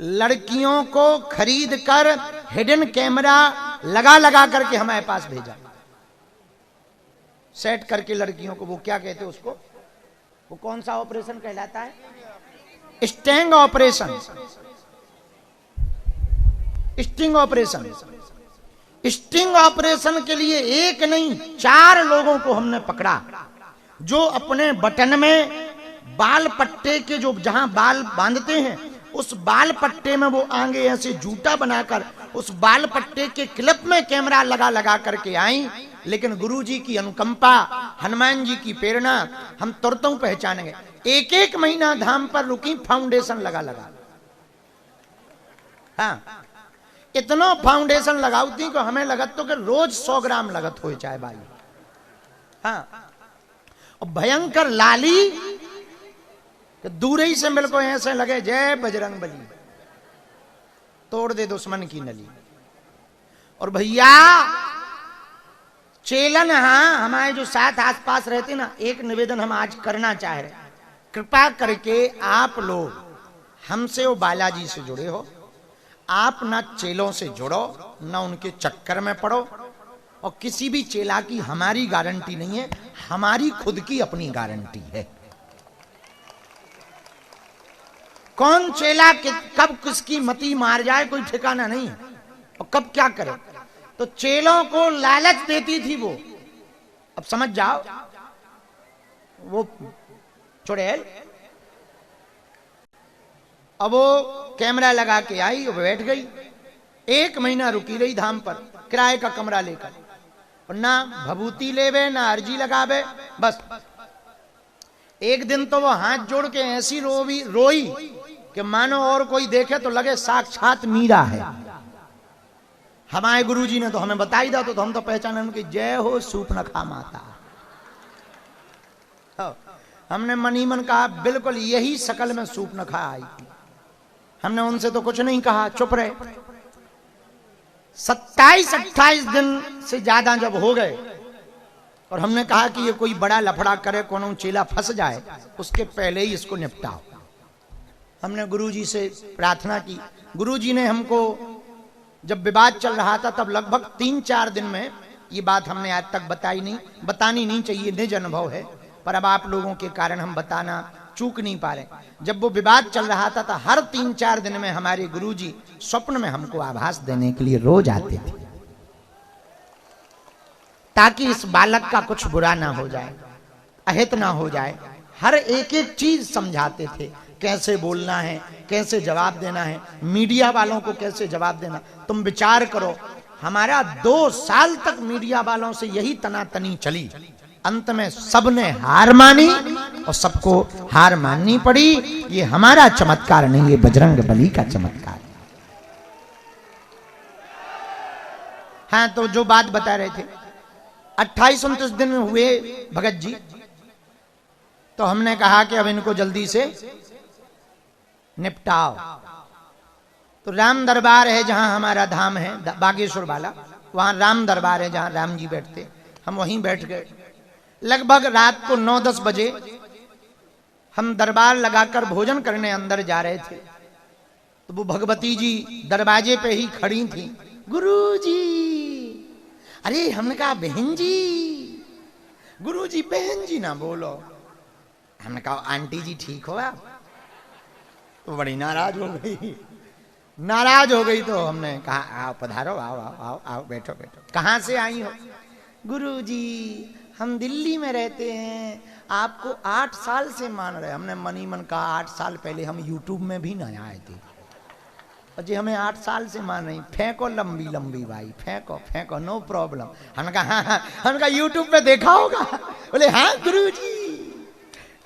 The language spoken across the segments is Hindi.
लड़कियों को खरीद कर हिडन कैमरा लगा लगा करके हमारे पास भेजा, सेट करके लड़कियों को। वो क्या कहते हैं उसको, वो कौन सा ऑपरेशन कहलाता है? Sting operation. Sting operation. Sting operation के लिए एक नहीं 4 लोगों को हमने पकड़ा, जो अपने बटन में बाल पट्टे के, जो जहां बाल बांधते हैं उस बाल पट्टे में वो आगे ऐसे जूता बनाकर उस बाल पट्टे के क्लिप में कैमरा लगा लगा करके आई। लेकिन गुरुजी की अनुकंपा, हनुमान जी की प्रेरणा, हम तुरंत पहचानेंगे। 1 महीना धाम पर रुकी, फाउंडेशन लगा लगा। हाँ, इतना फाउंडेशन लगाती को हमें लगत तो कि रोज 100 ग्राम लगत हो चाहे भाई। हाँ, और भयंकर लाली कि दूर ही से मेरे को ऐसे लगे जय बजरंग बली, तोड़ दे दुश्मन की नली। और भैया चेलन, हाँ, हमारे जो साथ आसपास रहते ना, एक निवेदन हम आज करना चाह रहे, कृपा करके आप लोग हमसे वो बालाजी से जुड़े हो, आप ना चेलों से जुड़ो, ना उनके चक्कर में पड़ो। और किसी भी चेला की हमारी गारंटी नहीं है, हमारी खुद की अपनी गारंटी है। कौन चेला कब किसकी मती मार जाए कोई ठिकाना नहीं है, और कब क्या करे। तो चेलों को लालच देती थी वो, अब समझ जाओ, वो चुड़ैल। अब वो कैमरा लगा के आई और बैठ गई, 1 महीना रुकी रही धाम पर किराए का कमरा लेकर, और ना भभूति लेवे ना अर्जी लगावे। बस एक दिन तो वो हाथ जोड़ के ऐसी रोई कि मानो और कोई देखे तो लगे साक्षात मीरा है। हमारे गुरुजी ने तो हमें बताई था, तो हम तो पहचाने उनकी, जय हो सूपनखा माता। हमने मनी मन कहा बिल्कुल यही शकल में सूपनखा आई थी। हमने उनसे तो कुछ नहीं कहा, चुप रहे। 27-28 दिन से ज्यादा जब हो गए और हमने कहा कि ये कोई बड़ा लफड़ा करे, कोनो चेला फंस जाए, उसके पहले ही इसको निपटाओ। हमने गुरुजी से प्रार्थना की। गुरुजी ने हमको, जब विवाद चल रहा था तब लगभग 3-4 दिन में, ये बात हमने आज तक बतानी नहीं चाहिए, निज अनुभव है, पर अब आप लोगों के कारण हम बताना चूक नहीं पा रहे। जब वो विवाद चल रहा था तो हर 3-4 दिन में हमारे गुरुजी स्वप्न में हमको आभास देने के लिए रोज आते थे, ताकि इस बालक का कुछ बुरा ना हो जाए, अहित ना हो जाए। हर एक चीज समझाते थे, कैसे बोलना है, कैसे जवाब देना है, मीडिया वालों को कैसे जवाब देना। तुम विचार करो, हमारा 2 साल तक मीडिया वालों से यही तनातनी चली, अंत में सबने हार मानी और सबको हार माननी पड़ी। ये हमारा चमत्कार नहीं, ये बजरंग बली का चमत्कार। हाँ, तो जो बात बता रहे थे, 28-29 दिन हुए भगत जी, तो हमने कहा कि अब इनको जल्दी से निपटाओ। तो राम दरबार है जहां हमारा धाम है, बागेश्वर वाला, वहां राम दरबार है जहां राम जी बैठते, हम वहीं बैठ गए। लगभग रात को 9-10 बजे हम दरबार लगाकर भोजन करने अंदर जा रहे थे, तो वो भगवती जी दरवाजे पे ही खड़ी थी। गुरुजी, अरे हमने कहा बहन जी, गुरुजी बहन जी ना बोलो। हमने कहा आंटी जी ठीक हो आप? तो बड़ी नाराज हो गई। तो हमने कहा आओ पधारो, आओ आओ आओ आओ, बैठो बैठो। कहाँ से आई हो? गुरुजी हम दिल्ली में रहते हैं, आपको 8 साल से मान रहे। हमने मनी मन कहा 8 साल पहले हम यूट्यूब में भी ना आए थे, और जी हमें 8 साल से मान रही। फेंको लंबी लंबी भाई, फेंको फेंको, नो प्रॉब्लम। हमने कहा हाँ, हमने कहा यूट्यूब पे देखा होगा। बोले हाँ गुरुजी।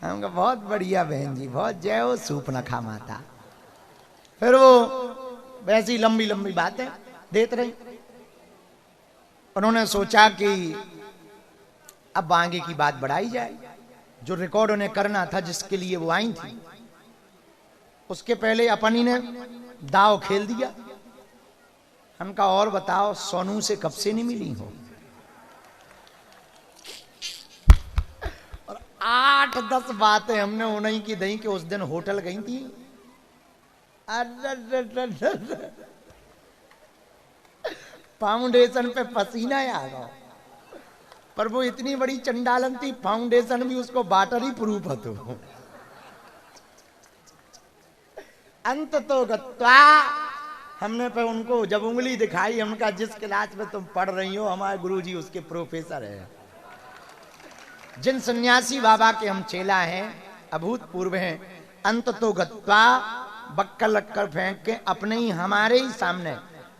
हम कहा बहुत बढ़िया बहन जी, बहुत जय हो सूपनखा माता। फिर वो वैसी लंबी लंबी बातें देते रही। उन्होंने सोचा कि अब आगे की बात बढ़ाई जाए, जो रिकॉर्ड उन्हें करना था, जिसके लिए वो आई थी, उसके पहले अपनी ने दाव खेल दिया। हम कहा और बताओ, सोनू से कब से नहीं मिली हो? और 8-10 बातें हमने उन्हीं की दही के उस दिन होटल गई थी, फाउंडेशन पे पसीना आ गया, पर वो इतनी बड़ी चंडालन थी, फाउंडेशन भी उसको वाटर ही प्रूफ है। तो अंत तो गत्वा हमने पे उनको जब उंगली दिखाई, हमने कहा जिस क्लास में तुम पढ़ रही हो हमारे गुरुजी उसके प्रोफेसर है। जिन सन्यासी बाबा के हम चेला हैं, अभूतपूर्व हैं, अंत तो गत्वा बक्कर लक्कर फेंक के अपने ही हमारे ही सामने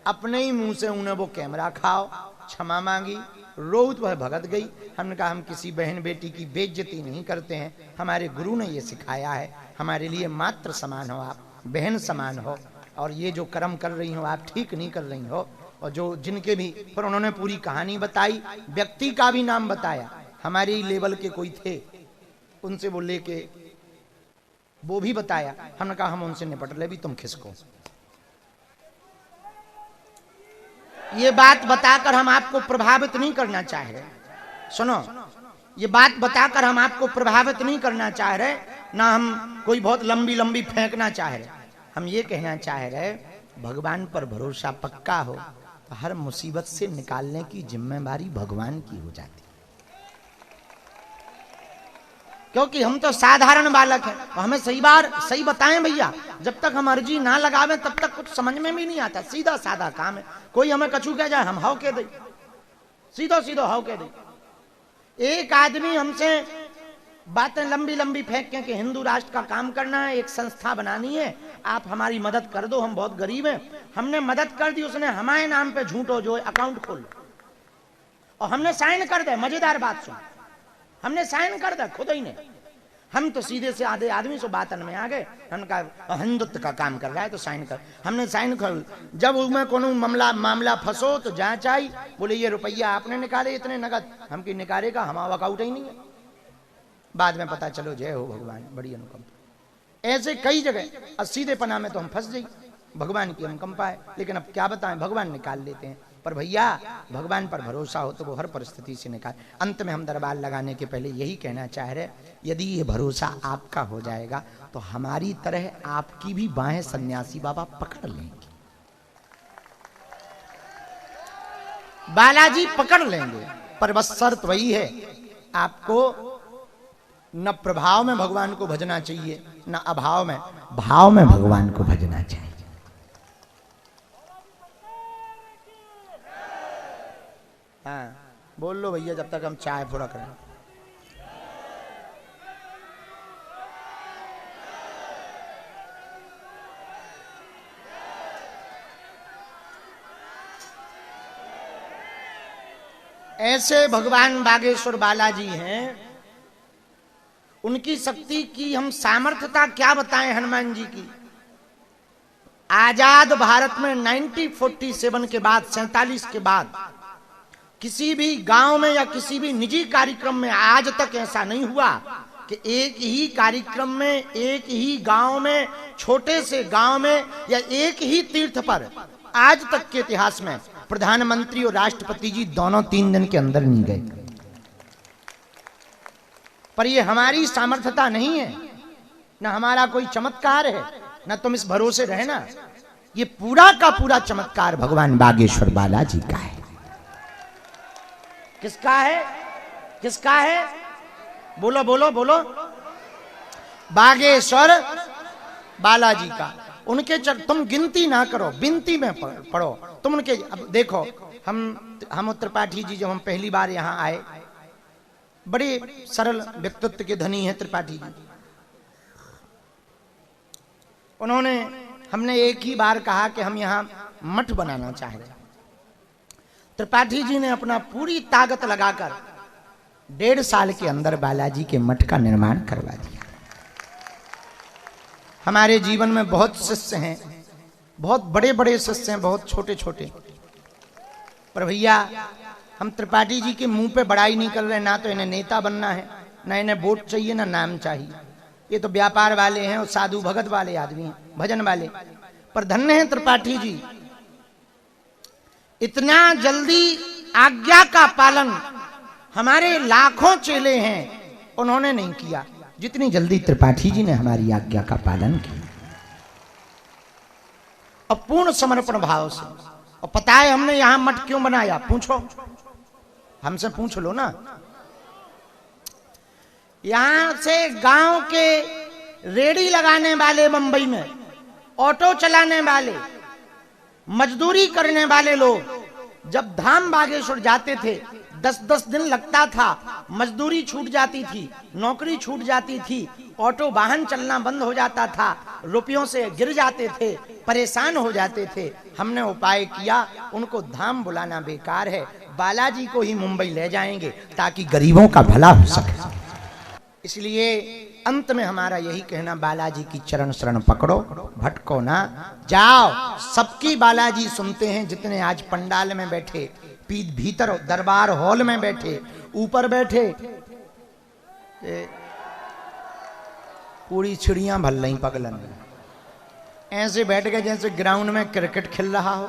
अपने ही मुंह से उन्हें वो कैमरा खाओ, क्षमा मांगी, रोत वह भगत गई। हमने कहा हम किसी बहन बेटी की बेइज्जती नहीं करते हैं, हमारे गुरु ने ये सिखाया है, हमारे लिए मात्र समान हो, आप बहन समान हो, और ये जो कर्म कर रही हो आप ठीक नहीं कर रही हो। और जो जिनके भी, पर उन्होंने पूरी कहानी बताई, व्यक्ति का भी नाम बताया, हमारे ही लेवल के कोई थे, उनसे वो लेके वो भी बताया। हमने कहा हम उनसे निपट ले, भी तुम खिसको। ये बात बताकर हम आपको प्रभावित नहीं करना चाह रहे, सुनो, ये बात बताकर हम आपको प्रभावित नहीं करना चाह रहे, ना हम कोई बहुत लंबी लंबी फेंकना चाह रहे। हम ये कहना चाह रहे, भगवान पर भरोसा पक्का हो तो हर मुसीबत से निकालने की जिम्मेदारी भगवान की हो जाती, क्योंकि हम तो साधारण बालक हैं। तो हमें सही बताएं भैया, जब तक हम अर्जी ना लगावें तब तक कुछ समझ में भी नहीं आता। सीधा साधा काम है, कोई हमें कछू कह जाए हम हाउ कह दे, सीधो सीधो हाउ कह दे। एक आदमी हमसे बातें लंबी लंबी फेंक के कि हिंदू राष्ट्र का काम करना है, एक संस्था बनानी है, आप हमारी मदद कर दो, हम बहुत गरीब हैं। हमने मदद कर दी, उसने हमारे नाम पे झूठो जो अकाउंट खोल और हमने साइन कर दे। मजेदार बात सुन, हमने साइन कर दिया खुद ही ने। हम तो सीधे से आधे आदमी से बातन में आ गए, हमने कहा हिंदुत्व का काम कर रहा है तो साइन कर। हमने साइन कर, जब उसमें कोनो मामला फंसो तो जांच आई, बोले ये रुपया आपने निकाले इतने नगद, हम की निकालेगा, हमारा अकाउंट ही नहीं है। बाद में पता चलो जय हो भगवान, बड़ी अनुकंपा। ऐसे कई जगह सीधे पना में तो हम फंस जाए, भगवान की अनुकंपा है, लेकिन अब क्या बताएं, भगवान निकाल लेते हैं। पर भैया भगवान पर भरोसा हो तो वो हर परिस्थिति से निकाल। अंत में हम दरबार लगाने के पहले यही कहना चाह रहे, यदि ये भरोसा आपका हो जाएगा तो हमारी तरह आपकी भी बाहें सन्यासी बाबा पकड़ लेंगे, बालाजी पकड़ लेंगे। पर बस शर्त वही है, आपको न प्रभाव में भगवान को भजना चाहिए, न अभाव में, भाव में भगवान को भजना चाहिए। हाँ बोल लो भैया, जब तक हम चाय पूरा करें। ऐसे भगवान बागेश्वर बालाजी हैं, उनकी शक्ति की हम सामर्थ्यता क्या बताएं। हनुमान जी की आजाद भारत में 1947 के बाद, 47 के बाद किसी भी गांव में या किसी भी निजी कार्यक्रम में आज तक ऐसा नहीं हुआ कि एक ही कार्यक्रम में, एक ही गांव में, छोटे से गांव में या एक ही तीर्थ पर आज तक के इतिहास में प्रधानमंत्री और राष्ट्रपति जी दोनों 3 दिन के अंदर नहीं गए। पर ये हमारी सामर्थ्यता नहीं है, ना हमारा कोई चमत्कार है, ना तुम इस भरोसे रहना, ये पूरा का पूरा चमत्कार भगवान बागेश्वर बालाजी का है। किसका है? किसका है? बोलो बोलो बोलो। बागेश्वर बालाजी का। उनके तुम गिनती ना करो, बिनती में पढ़ो तुम उनके। अब देखो, हम त्रिपाठी जी जब हम पहली बार यहाँ आए, बड़े सरल व्यक्तित्व के धनी हैं त्रिपाठी जी। उन्होंने, हमने एक ही बार कहा कि हम यहाँ मठ बनाना चाह रहे हैं। त्रिपाठी जी ने अपना पूरी ताकत लगाकर 1.5 साल के अंदर बालाजी के मठ का निर्माण करवा दिया। हमारे जीवन में बहुत शिष्य हैं, बहुत बड़े बड़े शिष्य हैं, बहुत छोटे छोटे। पर भैया हम त्रिपाठी जी के मुंह पे बड़ाई नहीं कर रहे, ना तो इन्हें नेता बनना है, ना इन्हें वोट चाहिए, ना नाम चाहिए। ये तो व्यापार वाले हैं और साधु भगत वाले आदमी हैं, भजन वाले। पर धन्य है त्रिपाठी जी, इतना जल्दी आज्ञा का पालन हमारे लाखों चेले हैं उन्होंने नहीं किया जितनी जल्दी त्रिपाठी जी ने हमारी आज्ञा का पालन किया। और पूर्ण समर्पण भाव से। और पता है हमने यहां मठ क्यों बनाया? पूछो, हमसे पूछ लो ना। यहां से गांव के रेड़ी लगाने वाले, मुंबई में ऑटो चलाने वाले, मजदूरी करने वाले लोग जब धाम बागेश्वर जाते थे 10-10 दिन लगता था, मजदूरी छूट जाती थी, नौकरी छूट जाती थी, ऑटो वाहन चलना बंद हो जाता था, रुपयों से गिर जाते थे, परेशान हो जाते थे। हमने उपाय किया, उनको धाम बुलाना बेकार है, बालाजी को ही मुंबई ले जाएंगे ताकि गरीबों का भला हो सके। इसलिए अंत में हमारा यही कहना, बालाजी की चरण शरण पकड़ो, भटको ना, जाओ। सबकी बालाजी सुनते हैं, जितने आज पंडाल में बैठे, भीतर दरबार हॉल में बैठे, ऊपर बैठे, पूरी चिड़ियां भल रही पगलन, ऐसे बैठ गए जैसे ग्राउंड में क्रिकेट खेल रहा हो,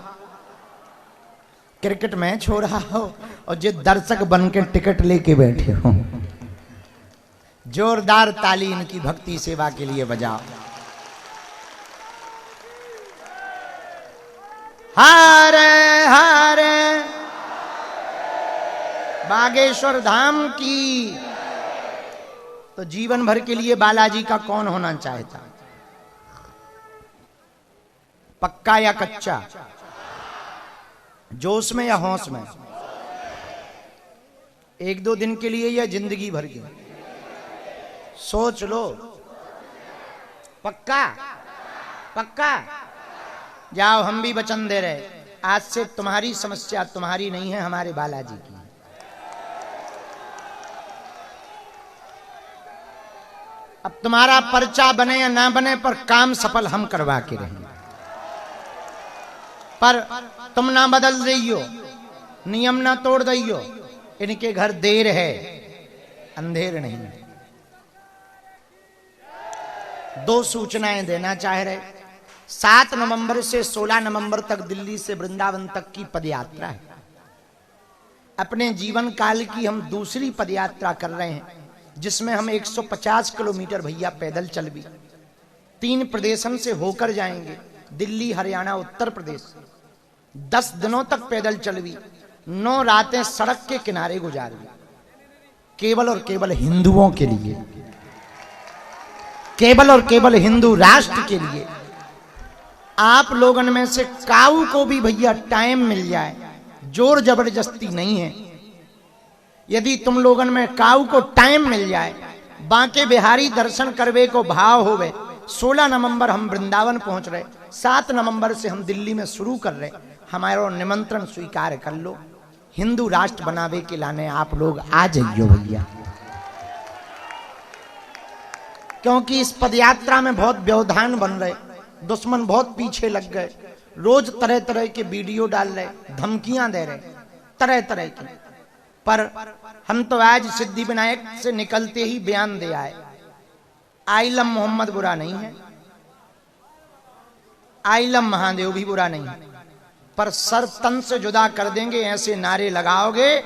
क्रिकेट मैच हो रहा हो, और जो दर्शक बन के टिकट लेके बैठे हो। जोरदार ताली इनकी भक्ति सेवा के लिए बजाओ। हरे हरे बागेश्वर धाम की। तो जीवन भर के लिए बालाजी का कौन होना चाहता? पक्का या कच्चा? जोश में या होश में? 1-2 दिन के लिए या जिंदगी भर के? सोच लो। पक्का? पक्का? जाओ, हम भी वचन दे रहे, आज से तुम्हारी समस्या तुम्हारी नहीं है, हमारे बालाजी की। अब तुम्हारा पर्चा बने या ना बने, पर काम सफल हम करवा के रहेंगे। पर तुम ना बदल रही हो, नियम ना तोड़ रही हो, इनके घर देर है, अंधेर नहीं। 2 सूचनाएं देना चाह रहे। 7 नवंबर से 16 नवंबर तक दिल्ली से वृंदावन तक की पदयात्रा है। अपने जीवन काल की हम दूसरी पदयात्रा कर रहे हैं, जिसमें हम 150 किलोमीटर भैया पैदल चल भी 3 प्रदेशन से होकर जाएंगे, दिल्ली, हरियाणा, उत्तर प्रदेश। 10 दिनों तक पैदल चल भी, 9 रातें सड़क के किनारे गुजार भी, केवल और केवल हिंदुओं के लिए, केवल और केवल हिंदू राष्ट्र के लिए। आप लोगन में से काऊ को भी भैया टाइम मिल जाए, जोर जबरदस्ती नहीं है। यदि तुम लोगन में काऊ को टाइम मिल जाए, बांके बिहारी दर्शन करवे को भाव होवे, 16 नवंबर हम वृंदावन पहुंच रहे, 7 नवंबर से हम दिल्ली में शुरू कर रहे। हमारा निमंत्रण स्वीकार कर लो, हिंदू राष्ट्र बनावे के लाने आप लोग आ जाइयो भैया। क्योंकि इस पदयात्रा में बहुत व्यवधान बन रहे, दुश्मन बहुत पीछे लग गए, रोज तरह तरह के वीडियो डाल रहे, धमकियां दे रहे, तरह तरह की। पर हम तो आज सिद्धि विनायक से निकलते ही बयान दे आए, आइलम मोहम्मद बुरा नहीं है, आइलम महादेव भी बुरा नहीं है, पर सर तन से जुदा कर देंगे, ऐसे नारे लगाओगे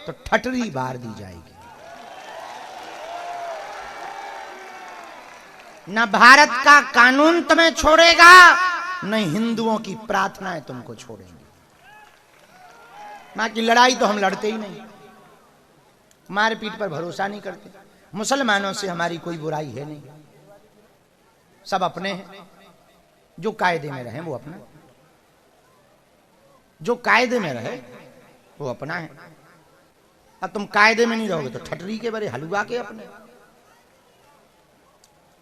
तो ठटरी बार दी जाएगी। न भारत का कानून तुम्हें छोड़ेगा, न हिंदुओं की प्रार्थनाएं तुमको छोड़ेंगी। मां की लड़ाई तो हम लड़ते ही नहीं, मारपीट पर भरोसा नहीं करते। मुसलमानों से हमारी कोई बुराई है नहीं, सब अपने हैं। जो कायदे में रहे वो अपना, जो कायदे में रहे वो अपना है। अब तुम कायदे में नहीं रहोगे तो ठटरी के बड़े हलवा के अपने।